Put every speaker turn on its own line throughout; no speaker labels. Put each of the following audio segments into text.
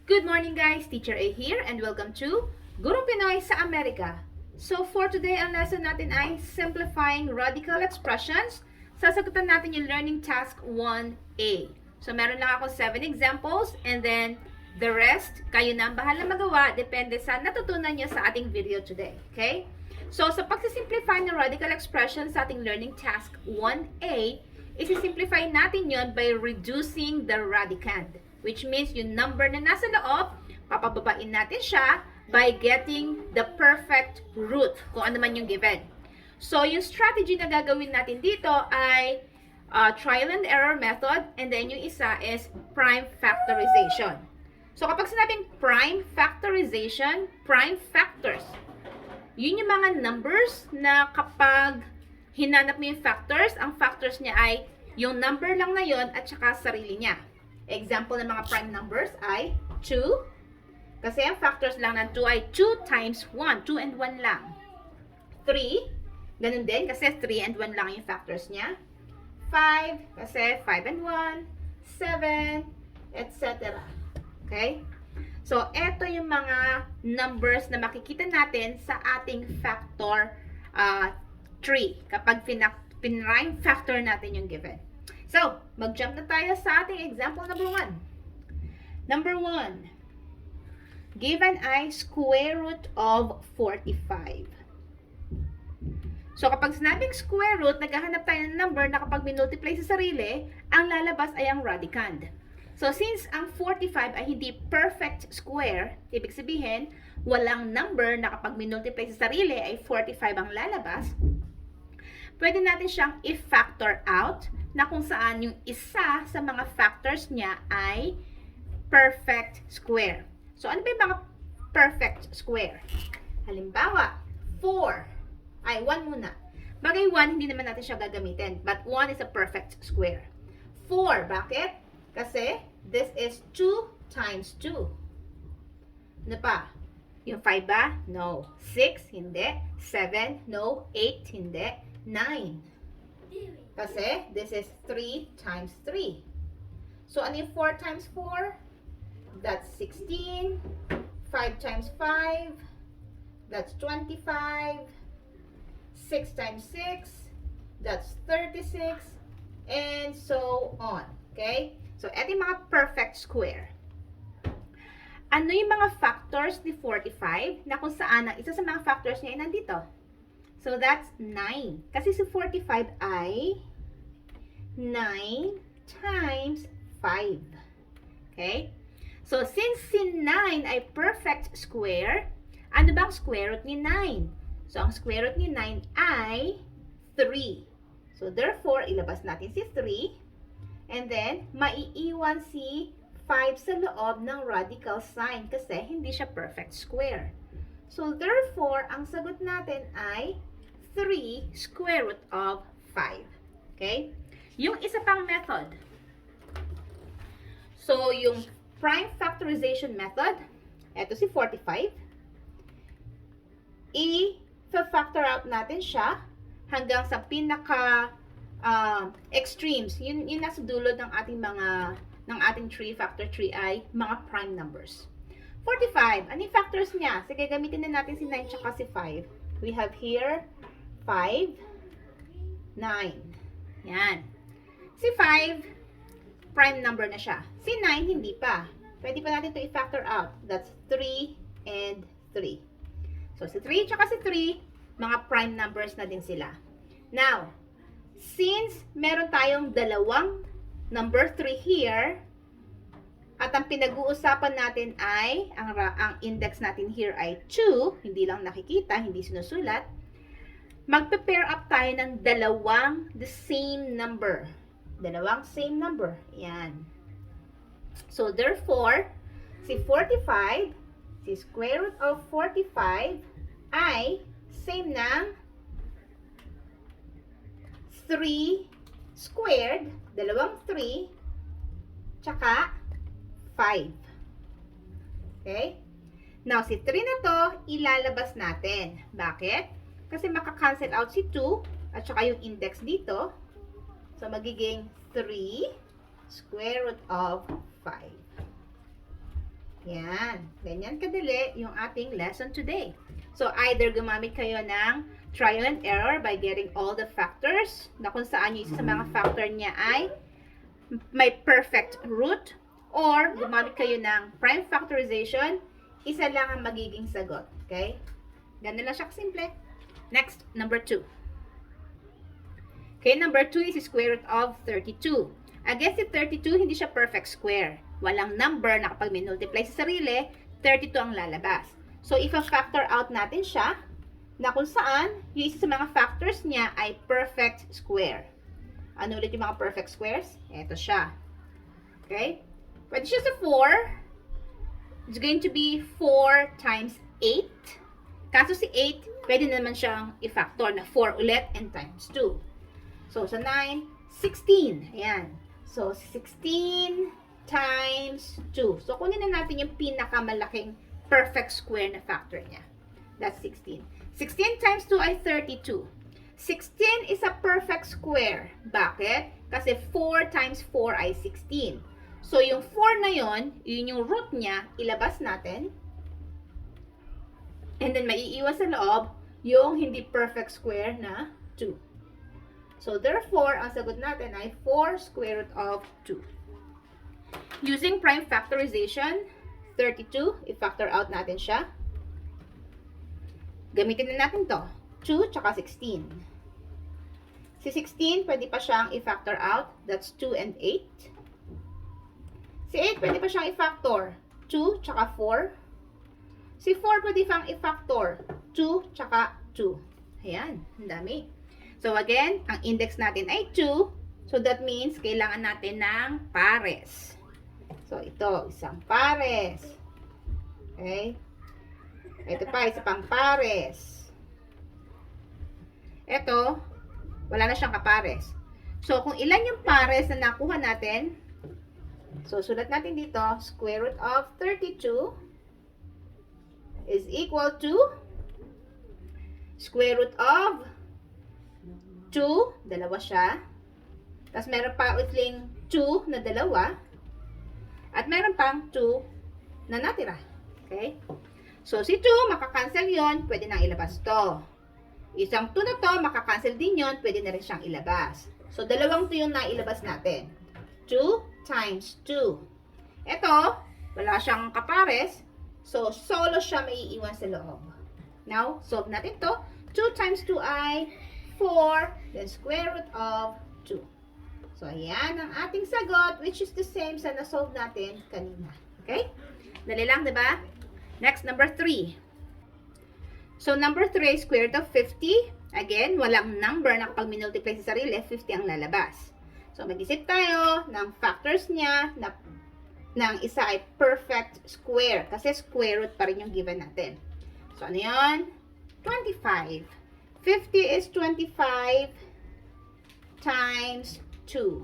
Good morning guys, Teacher A here and welcome to Guro Pinoy sa Amerika. So for today, ang lesson natin ay Simplifying Radical Expressions. Sasagutan natin yung Learning Task 1A. So meron lang ako 7 examples and then the rest, kayo na ang bahala magawa depende sa natutunan nyo sa ating video today. Okay? So sa pagsisimplify ng radical expressions sa ating Learning Task 1A, isi-simplify natin yon by reducing the radicand. Which means yung number na nasa loob, papababain natin siya by getting the perfect root, kung ano man yung given. So, yung strategy na gagawin natin dito ay trial and error method, and then yung isa is prime factorization. So, kapag sinabing prime factorization, prime factors, yun yung mga numbers na kapag hinanap mo yung factors, ang factors niya ay yung number lang na yon at saka sarili niya. Example ng mga prime numbers ay 2. Kasi ang factors lang ng 2 ay 2 times 1. 2 and 1 lang. 3. Ganun din kasi 3 and 1 lang yung factors niya. 5. Kasi 5 and 1. 7. Etc. Okay? So, eto yung mga numbers na makikita natin sa ating factor tree. Kapag pinrime factor natin yung given. So, mag-jump na tayo sa ating example number 1. Number 1. Given ay square root of 45. So, kapag sinabing square root, naghahanap tayo ng number na kapag minultiply sa sarili, ang lalabas ay ang radicand. So, since ang 45 ay hindi perfect square, ibig sabihin, walang number na kapag minultiply sa sarili ay 45 ang lalabas, pwede natin siyang i-factor out na kung saan yung isa sa mga factors niya ay perfect square. So, ano ba yung mga perfect square? Halimbawa, 1 muna. Bagay 1, hindi naman natin siya gagamitin. But 1 is a perfect square. 4, bakit? Kasi this is 2 times 2. Ano pa? Yung 5 ba? No. 6, hindi. 7, no. 8, hindi. 9. Kasi this is 3 times 3. So, ano yung 4 times 4? That's 16. 5 times 5. That's 25. 6 times 6. That's 36. And so on. Okay? So, eto yung mga perfect square. Ano yung mga factors ni 45 na kung saan ang isa sa mga factors niya ay nandito? So, that's 9. Kasi si 45 ay 9 times 5. Okay? So, since si 9 ay perfect square, ano bang square root ni 9? So, ang square root ni 9 ay 3. So, therefore, ilabas natin si 3. And then, maiiwan si 5 sa loob ng radical sign kasi hindi siya perfect square. So, therefore, ang sagot natin ay 3 square root of 5. Okay? Yung isa pang method. So, yung prime factorization method, eto si 45. I-factor out natin siya hanggang sa pinaka extremes. Yun nasa dulo ng ating tree, factor tree ay mga prime numbers. 45, ano yung factors niya? Sige, gamitin na natin si 9 tsaka si 5. We have here 5, 9. Yan. Si 5, prime number na siya. Si 9, hindi pa. Pwede pa natin ito i-factor out. That's 3 and 3. So, si 3 tsaka si 3, mga prime numbers na din sila. Now, since meron tayong dalawang number 3 here, at ang pinag-uusapan natin ay, ang index natin here ay 2, hindi lang nakikita, hindi sinusulat, magpe-pair up tayo ng dalawang the same number. Dalawang same number. Yan. So, therefore, si 45, si square root of 45 ay same ng 3 squared, dalawang 3, tsaka 5. Okay? Now, si 3 na to, ilalabas natin. Bakit? Kasi maka-cancel out si 2 at saka yung index dito. So, magiging 3 square root of 5. Yan. Ganyan kadali yung ating lesson today. So, either gumamit kayo ng trial and error by getting all the factors, na kung saan yung isa sa mga factor niya ay may perfect root, or gumamit kayo ng prime factorization, isa lang ang magiging sagot. Okay? Ganun lang siya kasimple. Next, number 2. Okay, number 2 is square root of 32. Again, si 32, hindi siya perfect square. Walang number na kapag minultiply sa sarili, 32 ang lalabas. So, if factor out natin siya, na kung saan, yung isa sa mga factors niya ay perfect square. Ano ulit yung mga perfect squares? Ito siya. Okay? Pwede siya sa 4. It's going to be 4 times 8. Kaso si 8, pwede naman siyang i-factor na 4 ulit and times 2. So, sa 9, 16. Ayan. So, 16 times 2. So, kunin na natin yung pinakamalaking perfect square na factor niya. That's 16. 16 times 2 ay 32. 16 is a perfect square. Bakit? Kasi 4 times 4 ay 16. So, yung 4 na yon, yun yung root niya, ilabas natin. And then, maiiwas sa loob yung hindi perfect square na 2. So, therefore, ang sagot natin ay 4 square root of 2. Using prime factorization, 32, i-factor out natin siya. Gamitin na natin to. 2 tsaka 16. Si 16, pwede pa siyang i-factor out. That's 2 and 8. Si 8, pwede pa siyang i-factor. 2 tsaka 4. Si 4, pwede pang i-factor. 2 tsaka 2. Ayan, ang dami. So, again, ang index natin ay 2. So, that means, kailangan natin ng pares. So, ito, isang pares. Okay? Ito pa, isa pang pares. Ito, wala na siyang kapares. So, kung ilan yung pares na nakuha natin, so, sulat natin dito, square root of 32 is equal to square root of 2, dalawa siya. Tapos meron pa uling 2 na dalawa. At meron pang 2 na natira. Okay? So, si 2, makakancel yon, pwede nang ilabas to. Isang 2 na to, makakancel din yon, pwede na rin siyang ilabas. So, dalawang 2 yung nailabas natin. 2 times 2. Ito, wala siyang kapares. So, solo siya maiiwan sa loob. Now, solve natin to. 2 times 2 ay 4, then square root of 2. So, ayan ang ating sagot, which is the same sa na-solve natin kanina. Okay? Dali lang, diba? Next, number 3. So, number 3 is square root of 50. Again, walang number na kapag minultiply sa sarili, 50 ang lalabas. So, mag-isip tayo ng factors niya na ng isa ay perfect square. Kasi square root pa rin yung given natin. So, ano yun? 25. 50 is 25 times 2.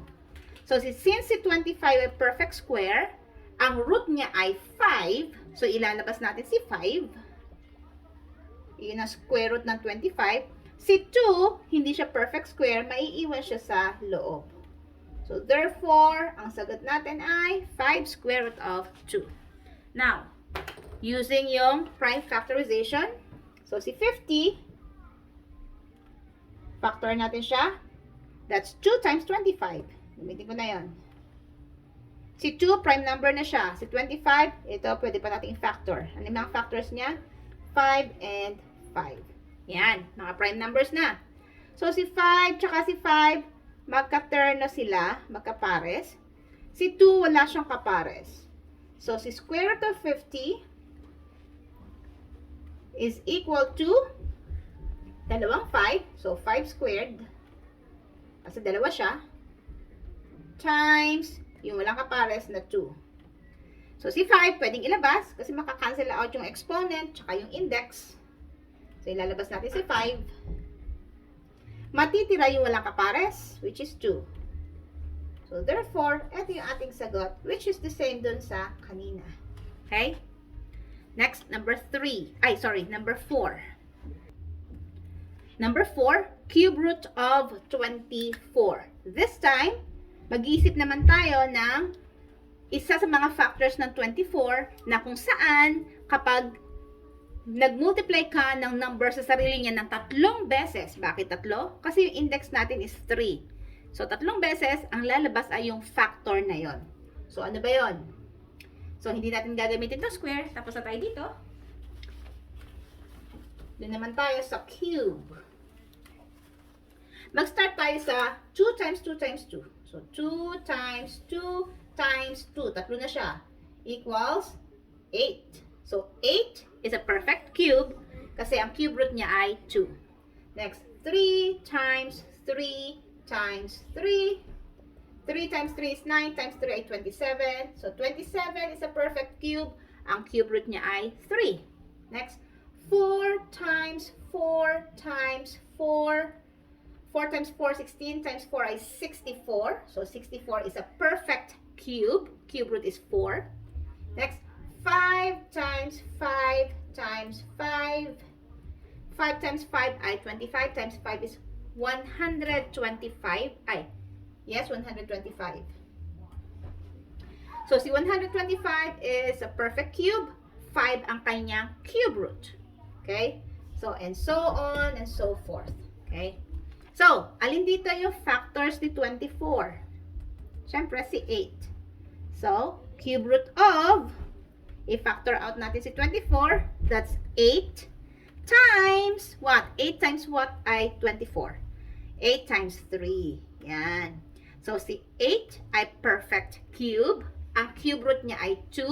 So, since si 25 ay perfect square, ang root niya ay 5. So, ilalabas natin si 5. Yun ang square root ng 25. Si 2, hindi siya perfect square, maiiwan siya sa loob. So, therefore, ang sagot natin ay 5 square root of 2. Now, using yung prime factorization, so si 50, factor natin siya. That's 2 times 25. Gamitin ko na yun. Si 2, prime number na siya. Si 25, ito, pwede pa natin i-factor. Ano yung mga factors niya? 5 and 5. Yan, mga prime numbers na. So, si 5 tsaka si 5, magka-turn na sila, magkapares. Si 2, wala siyang kapares. So, si square root of 50 is equal to dalawang 5. So, 5 squared. Kasi dalawa siya. Times yung walang kapares na 2. So, si 5, pwedeng ilabas kasi makakancel out yung exponent tsaka yung index. So, ilalabas natin si 5. Matitira yung walang kapares, which is 2. So, therefore, ito yung ating sagot, which is the same dun sa kanina. Okay? Next, number 4. Number 4, cube root of 24. This time, mag-iisip naman tayo ng isa sa mga factors ng 24 na kung saan kapag nag-multiply ka ng number sa sarili niya ng 3 beses. Bakit 3? Kasi yung index natin is 3. So, 3 beses, ang lalabas ay yung factor na yon. So, ano ba yon? So, hindi natin gagamitin to square. Tapos na tayo dito. Doon naman tayo sa cube. Mag-start tayo sa 2 times 2 times 2. So, 2 times 2 times 2. Tatlo na siya. Equals 8. So, 8 is a perfect cube kasi ang cube root niya ay 2. Next, 3 times 3 times 3. 3 times 3 is 9 times 3 ay 27. So, 27 is a perfect cube. Ang cube root niya ay 3. Next, 4 times 4 times 4. 4 times 4, 16 times 4 ay 64. So, 64 is a perfect cube. Cube root is 4. Next, 5 times 5 times 5. 5 times 5 ay 25 times 5 is 125. Ay, yes, 125. So, si 125 is a perfect cube. 5 ang kanyang cube root. Okay? So, and so on and so forth. Okay? So, alin dito yung factors ni 24? Siyempre, si 8. So, cube root of, i-factor out natin si 24, that's 8 times what? 8 times what ay 24? 8 times 3. Yan. So, si 8 ay perfect cube. Ang cube root niya ay 2.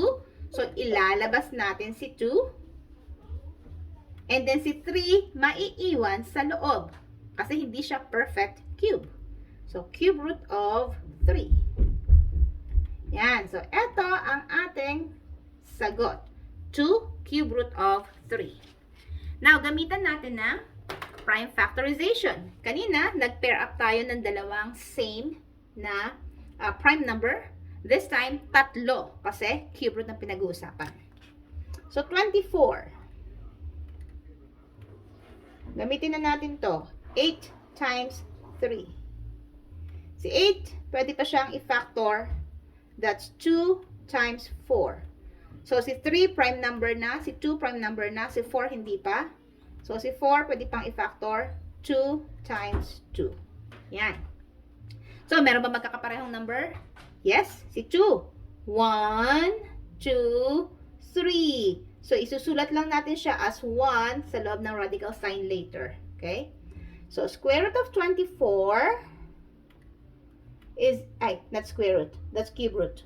So, ilalabas natin si 2. And then si 3, maiiwan sa loob. Kasi hindi siya perfect cube. So, cube root of 3. Yan. So, ito ang ating sagot. 2 cube root of 3. Now, gamitan natin na prime factorization. Kanina, nag-pair up tayo ng dalawang same na prime number. This time, 3. Kasi cube root ng pinag-uusapan. So, 24. Gamitin na natin to. 8 times 3. Si 8, pwede pa siyang i-factor. That's 2 times 4. So, si 3 prime number na, si 2 prime number na, si 4 hindi pa. So, si 4 pwede pang i-factor 2 times 2. Yan. So, meron ba magkakaparehong number? Yes, si 2. 1, 2, 3. So, isusulat lang natin siya as 1 sa loob ng radical sign later. Okay? So, square root of 24 is, not square root. That's cube root.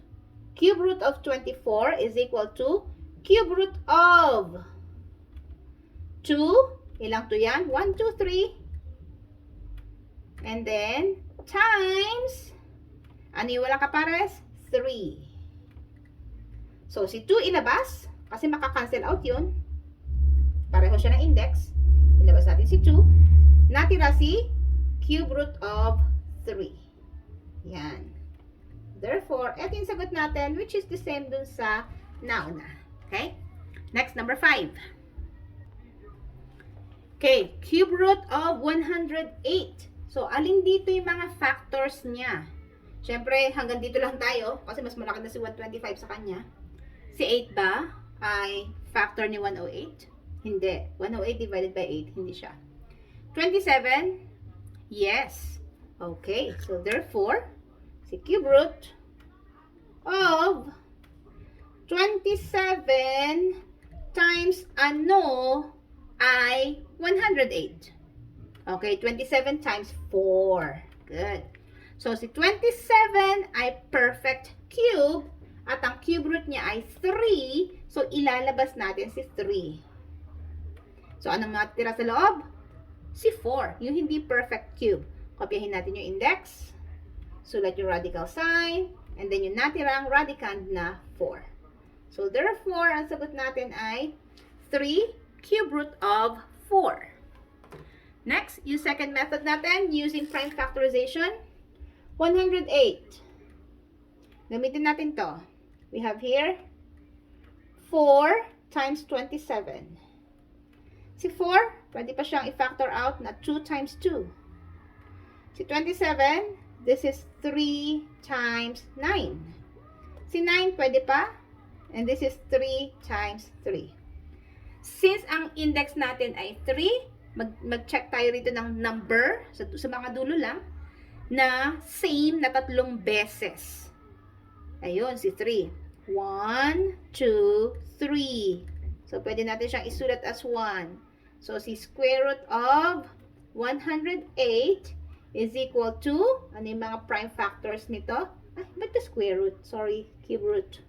Cube root of 24 is equal to cube root of 2. Ilang 2 yan? 1, 2, 3. And then, times, ano yung walang kapares? 3. So, si 2 ilabas, kasi makakancel out yun. Pareho siya ng index. Ilabas natin si 2. Natira si cube root of 3. Yan. Therefore, ito yung sagot natin, which is the same dun sa nauna. Okay? Next, number 5. Okay, cube root of 108. So, alin dito yung mga factors niya? Siyempre, hanggang dito lang tayo, kasi mas malaki na si 125 sa kanya. Si 8 ba ay factor ni 108? Hindi. 108 divided by 8, hindi siya. 27? Yes. Okay. So, therefore, si cube root of 27 times ano ay 108. Okay. 27 times 4. Good. So, si 27 ay perfect cube at ang cube root niya ay 3. So, ilalabas natin si 3. So, anong matira sa loob? Si 4, yung hindi perfect cube. Kopyahin natin yung index, sulat yung radical sign, and then yung natirang radicand na 4. So, therefore, ang sagot natin ay 3 cube root of 4. Next, yung second method natin, using prime factorization, 108. Gamitin natin to. We have here 4 times 27. Si 4, pwede pa siyang i-factor out na 2 times 2. Si 27, this is 3 times 9. Si 9, pwede pa. And this is 3 times 3. Since ang index natin ay 3, mag-check tayo rito ng number, sa mga dulo lang, na same na 3 beses. Ayun, si 3. 1, 2, 3. So, pwede natin siyang isulat as 1. So, si square root of 108 is equal to, ano yung mga prime factors nito? Ay, ba't the square root? Sorry, cube root.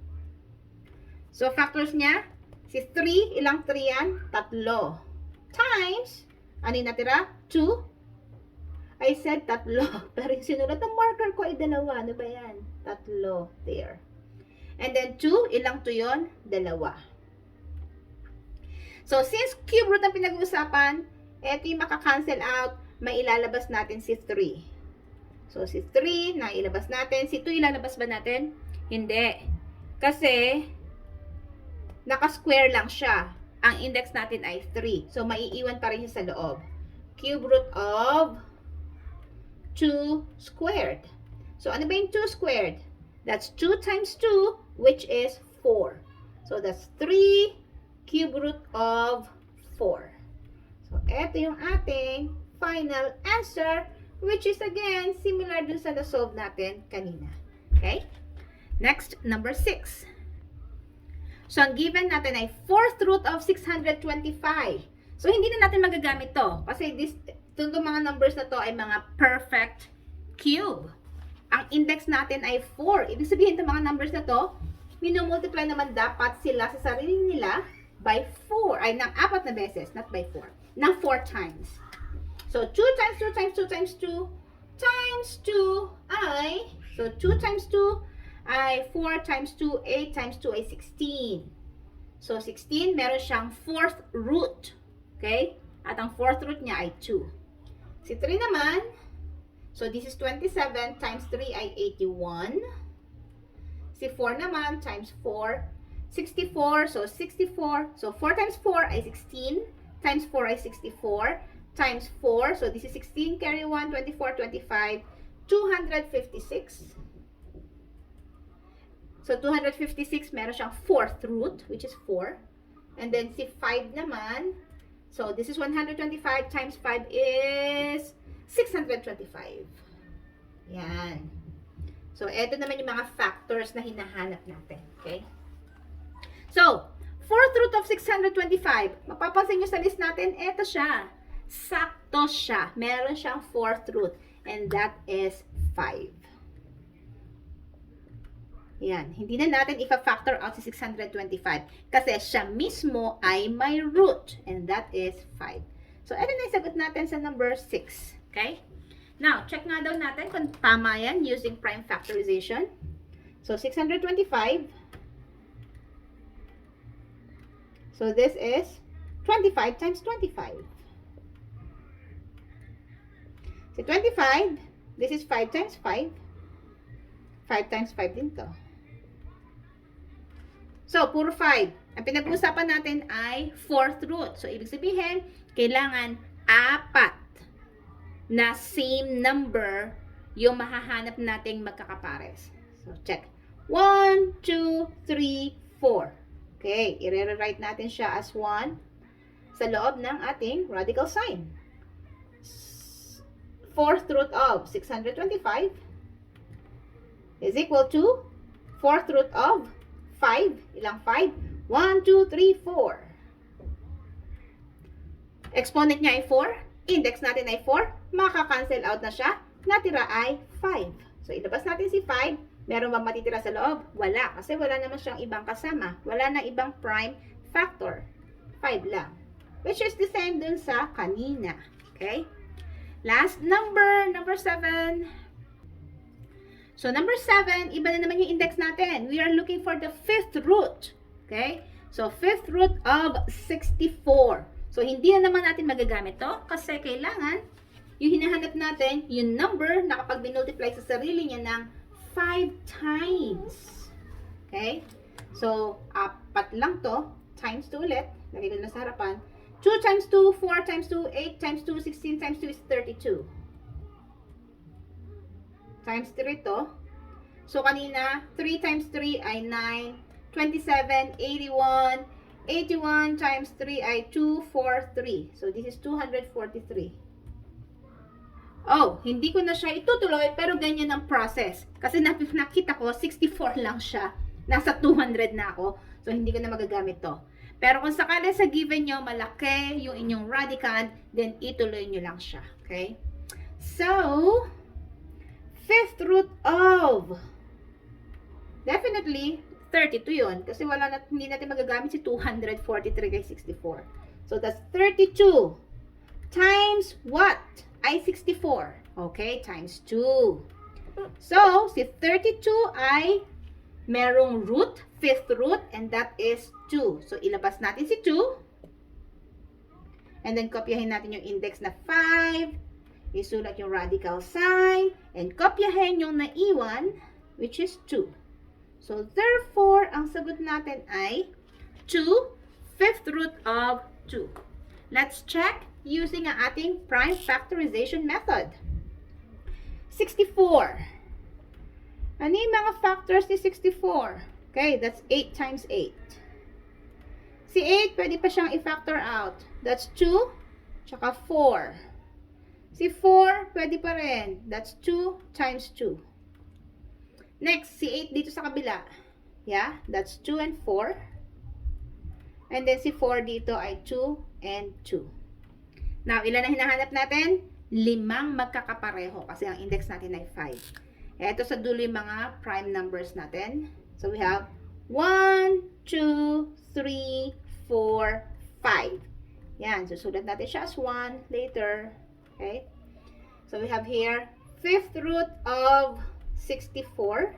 So, factors niya, si 3, ilang 3 yan? 3. Times, ano yung natira? 2. I said 3. Pero yung sinulat ng marker ko ay 2. Ano ba yan? 3. There. And then 2, ilang 2 yun? 2. So, since cube root ang pinag-uusapan, eto yung makakancel out, may ilalabas natin si 3. So, si 3 na ilabas natin. Si 2 ilalabas ba natin? Hindi. Kasi, naka-square lang siya. Ang index natin ay 3. So, maiiwan pa rin siya sa loob. Cube root of 2 squared. So, ano ba yung 2 squared? That's 2 times 2, which is 4. So, that's 3 cube root of 4. So, eto yung ating final answer, which is again, similar dun sa na-solve natin kanina. Okay? Next, number 6. So, ang given natin ay 4th root of 625. So, hindi na natin magagamit to. Kasi itong mga numbers na to ay mga perfect cube. Ang index natin ay 4. Ibig sabihin, itong mga numbers na to, minumultiply naman dapat sila sa sarili nila by 4. Ay, ng 4 na beses, not by 4. Ng 4 times. So, 2 times 2 times 2 times 2 times 2 ay, so 2 times 2 ay 4 times 2, 8 times 2 ay 16. So, 16, meron siyang 4th root. Okay? At ang 4th root niya ay 2. Si 3 naman, so this is 27 times 3 ay 81. Si 4 naman, times 4, 64. So, 64. So, 4 times 4 ay 16. Times 4 ay 64. Times 4, so this is 16, carry 1, 24, 25, 256. So, 256, meron siyang 4th root, which is 4. And then, si 5 naman, so this is 125 times 5 is 625. Yan. So, eto naman yung mga factors na hinahanap natin. Okay? So, 4th root of 625. Mapapansin nyo sa list natin, eto siya. Sakto siya. Meron siyang 4th root. And that is 5. Yan. Hindi na natin ipa-factor out si 625. Kasi siya mismo ay may root. And that is 5. So, ito na yung sagot natin sa number 6. Okay? Now, check nga daw natin kung tama yan using prime factorization. So, 625. So, this is 25 times 25. Si 25, this is 5 times 5. 5 times 5 din to. So, puro 5. Ang pinag-uusapan natin ay 4th root. So, ibig sabihin, kailangan 4 na same number yung mahahanap nating magkakapares. So, check. 1, 2, 3, 4. Okay, i-rewrite natin siya as 1 sa loob ng ating radical sign. 4th root of 625 is equal to 4th root of 5. Ilang 5? 1, 2, 3, 4. Exponent niya ay 4. Index natin ay 4. Makaka-cancel out na siya. Natira ay 5. So, ilabas natin si 5. Meron bang matitira sa loob? Wala. Kasi wala naman siyang ibang kasama. Wala na ibang prime factor. 5 lang. Which is the same dun sa kanina. Okay? Last number, number 7. So, number 7, iba na naman yung index natin. We are looking for the 5th root. Okay? So, 5th root of 64. So, hindi na naman natin magagamit to kasi kailangan yung hinahanap natin, yung number na kapag binultiply sa sarili niya ng 5 times. Okay? So, 4 lang to. Times 2 ulit. Lagay ko na sa harapan. 2 times 2, 4 times 2, 8 times 2, 16 times 2 is 32. Times 3 to. So, kanina, 3 times 3 ay 9. 27, 81. 81 times 3 ay 243. So, this is 243. Oh, hindi ko na siya itutuloy, pero ganyan ang process. Kasi nakita ko, 64 lang siya. Nasa 200 na ako. So, hindi ko na magagamit to. Pero kung sakali sa given nyo, malaki yung inyong radicand, then ituloy nyo lang siya. Okay? So, fifth root of, definitely, 32 yun. Kasi hindi natin magagamit si 243 kay 64. So, that's 32 times what? Ay 64. Okay, times 2. So, si 32 ay merong root, fifth root, and that is 2. So, ilabas natin si 2. And then, kopyahin natin yung index na 5. Isulat yung radical sign. And kopyahin yung naiwan, which is 2. So, therefore, ang sagot natin ay 2, fifth root of 2. Let's check using ang ating prime factorization method. 64. Ano yung mga factors ni 64? Okay, that's 8 times 8. Si 8, pwede pa siyang i-factor out. That's 2, tsaka 4. Si 4, pwede pa rin. That's 2 times 2. Next, si 8 dito sa kabila. Yeah, that's 2 and 4. And then si 4 dito ay 2 and 2. Now, ilan na hinahanap natin? 5 magkakapareho kasi ang index natin ay 5. Ito sa dulo yung mga prime numbers natin. So, we have 1, 2, 3, 4, 5. Yan. Susulat natin siya as 1 later. Okay? So, we have here, fifth root of 64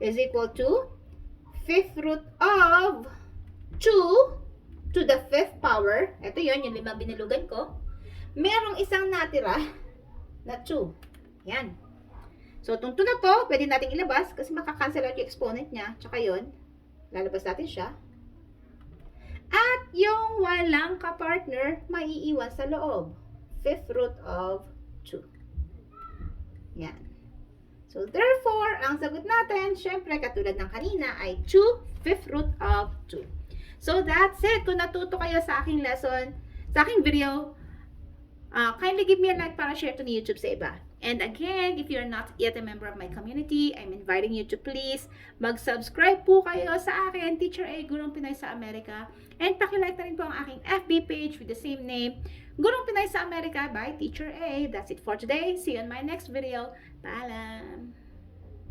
is equal to fifth root of 2 to the fifth power. Ito yun, yung 5 binilugan ko. Merong isang natira na 2. Yan. So, itong 2 na to, pwede natin ilabas kasi makakancel out yung exponent niya. Tsaka yun, lalabas natin siya. At yung walang kapartner, maiiwan sa loob. Fifth root of 2. Yan. So, therefore, ang sagot natin, syempre, katulad ng kanina, ay 2, fifth root of 2. So, that's it. Kung natuto kayo sa aking lesson, sa aking video, kindly give me a like para share to ni YouTube sa iba. And again, if you're not yet a member of my community, I'm inviting you to please mag-subscribe po kayo sa akin, Teacher A, Gurong Pinoy sa Amerika. And pakilike na rin po ang aking FB page with the same name, Gurong Pinoy sa Amerika by Teacher A. That's it for today. See you on my next video. Paalam!